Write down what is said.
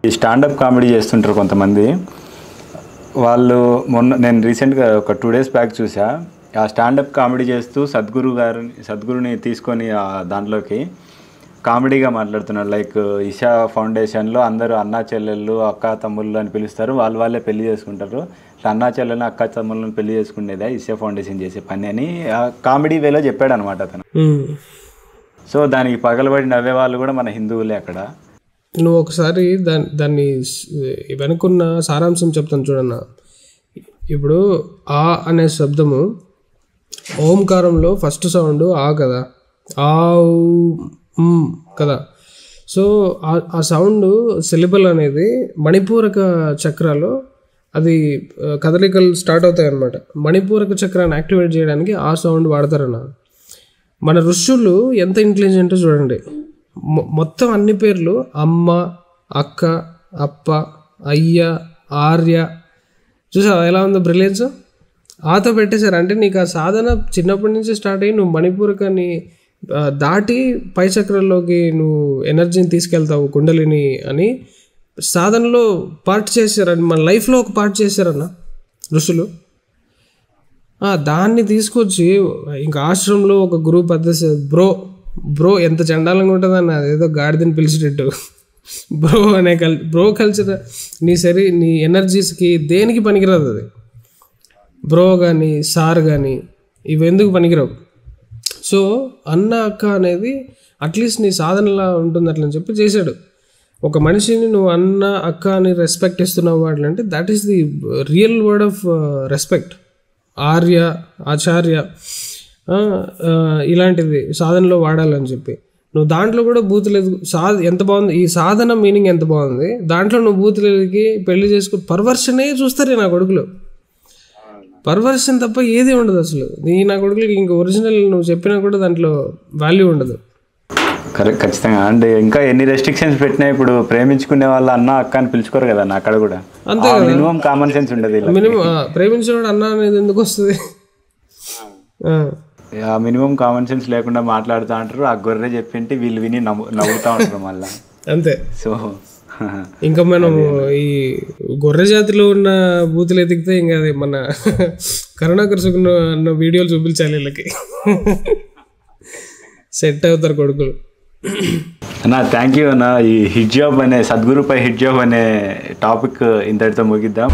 ఈ stand up comedy చేస్తుంటారు కొంతమంది. నేను రీసెంట్గా ఒక 2 days బ్యాక్ చూసా. ఆ స్టాండప్ కామెడీ చేస్తూ సద్గురుని తీసుకొని దాంట్లోకి కామెడీగా మాట్లాడుతున్నారు. లైక్ ఇషా ఫౌండేషన్లో అందరూ అన్నా చెల్లెళ్ళు అక్క తమ్ముళ్ళు అని పిలుస్తారు, వాళ్ళే పెళ్లి చేసుకుంటారు. ఇట్లా అన్నా చెల్లెళ్ళని అక్క తమ్ముళ్ళని పెళ్లి చేసుకునేదే ఇషా ఫౌండేషన్ చేసే పని అని కామెడీ వేలో చెప్పాడు అనమాట అతను. సో దానికి పగలబడి నవ్వే వాళ్ళు కూడా మన హిందువులే అక్కడ. నువ్వు ఒకసారి దాన్ని వెనుకున్న సారాంశం చెప్తాను చూడన్నా. ఇప్పుడు ఆ అనే శబ్దము ఓంకారంలో ఫస్ట్ సౌండ్ ఆ కదా, ఆ కదా. సో ఆ సౌండ్ సిలబల్ అనేది మణిపూరక చక్రాలు అది కదలికలు స్టార్ట్ అవుతాయి అన్నమాట. మణిపూరక చక్రాన్ని యాక్టివేట్ చేయడానికి ఆ సౌండ్ వాడతారన్న. మన ఋషులు ఎంత ఇంటెలిజెంట్ చూడండి. మొత్తం అన్ని పేర్లు అమ్మ, అక్క, అప్ప, అయ్య, ఆర్య, చూసావా ఎలా ఉందో బ్రిలియన్స్. ఆతో పెట్టేశారు. అంటే నీకు ఆ సాధన చిన్నప్పటి నుంచి స్టార్ట్ అయ్యి నువ్వు మణిపూరకాన్ని దాటి పై చక్రంలోకి నువ్వు ఎనర్జీని తీసుకెళ్తావు కుండలిని అని సాధనలో పార్ట్ చేశారని, మన లైఫ్లో ఒక పార్ట్ చేశారన్న ఋషులు. దాన్ని తీసుకొచ్చి ఇంకా ఆశ్రమంలో ఒక గ్రూప్ పద్ధతి బ్రో ఎంత చండాలంగా ఉంటుందన్న, అదేదో గాడిదని పిలిచేటట్టు బ్రో అనే బ్రో కల్చర్ నీ ఎనర్జీస్కి దేనికి పనికిరాదు అది. బ్రో కానీ సార్ కానీ ఇవి ఎందుకు పనికిరావు. సో అన్న అక్క అనేది అట్లీస్ట్ నీ సాధనలా ఉంటుంది అట్లని చెప్పి చేశాడు. ఒక మనిషిని నువ్వు అన్న అక్క అని రెస్పెక్ట్ ఇస్తున్నావు వాటిలంటే that is the real word of respect. Arya, ఆచార్య ఇలాంటిది సాధనలో వాడాలని చెప్పి నువ్వు దాంట్లో కూడా బూతులేదు. ఎంత బాగుంది ఈ సాధన, మీనింగ్ ఎంత బాగుంది. దాంట్లో నువ్వు బూతులకి పెళ్లి చేసుకుని పర్వర్షనే చూస్తారు నా కొడుకులు. పర్వర్షన్ తప్ప ఏది ఉండదు అసలు. నా కొడుకులకి ఇంకా ఒరిజినల్ నువ్వు చెప్పినా కూడా దాంట్లో వాల్యూ ఉండదు. కరెక్ట్, ఖచ్చితంగా. అండ్ ఇంకా ఎన్ని రెస్ట్రిక్షన్స్ పెట్టినా ఇప్పుడు ప్రేమించుకునే వాళ్ళు అన్న అక్క అని పిలుచుకోరు కదా అక్కడ కూడా. అంతే, మినిమం కామన్ సెన్స్ ఉండదు. మినిమం ప్రేమించినవాడు అన్న అనేది ఎందుకు వస్తుంది? మినిమం కామన్ సెన్స్ లేకుండా మాట్లాడుతూ అంటారు. ఆ గొర్రె చెప్పింటే వీళ్ళు విని నవ్వుతూ ఉంటారు మళ్ళీ. అంతే. సో ఇంకా మనం ఈ గొర్రె జాతిలో ఉన్న బూతులు ఎతికితే ఇంకా అది మన కరుణాకర్ సుగుణ అన్న వీడియోలు చూపించాలి వీళ్ళకి, సెట్ అవుతారు కొడుకులు. అన్నా థ్యాంక్ యూ అన్న. ఈ హిట్ జాబ్ అనే సద్గురుపై హిట్ జాబ్ అనే టాపిక్ ఇంతటితో ముగిద్దాం.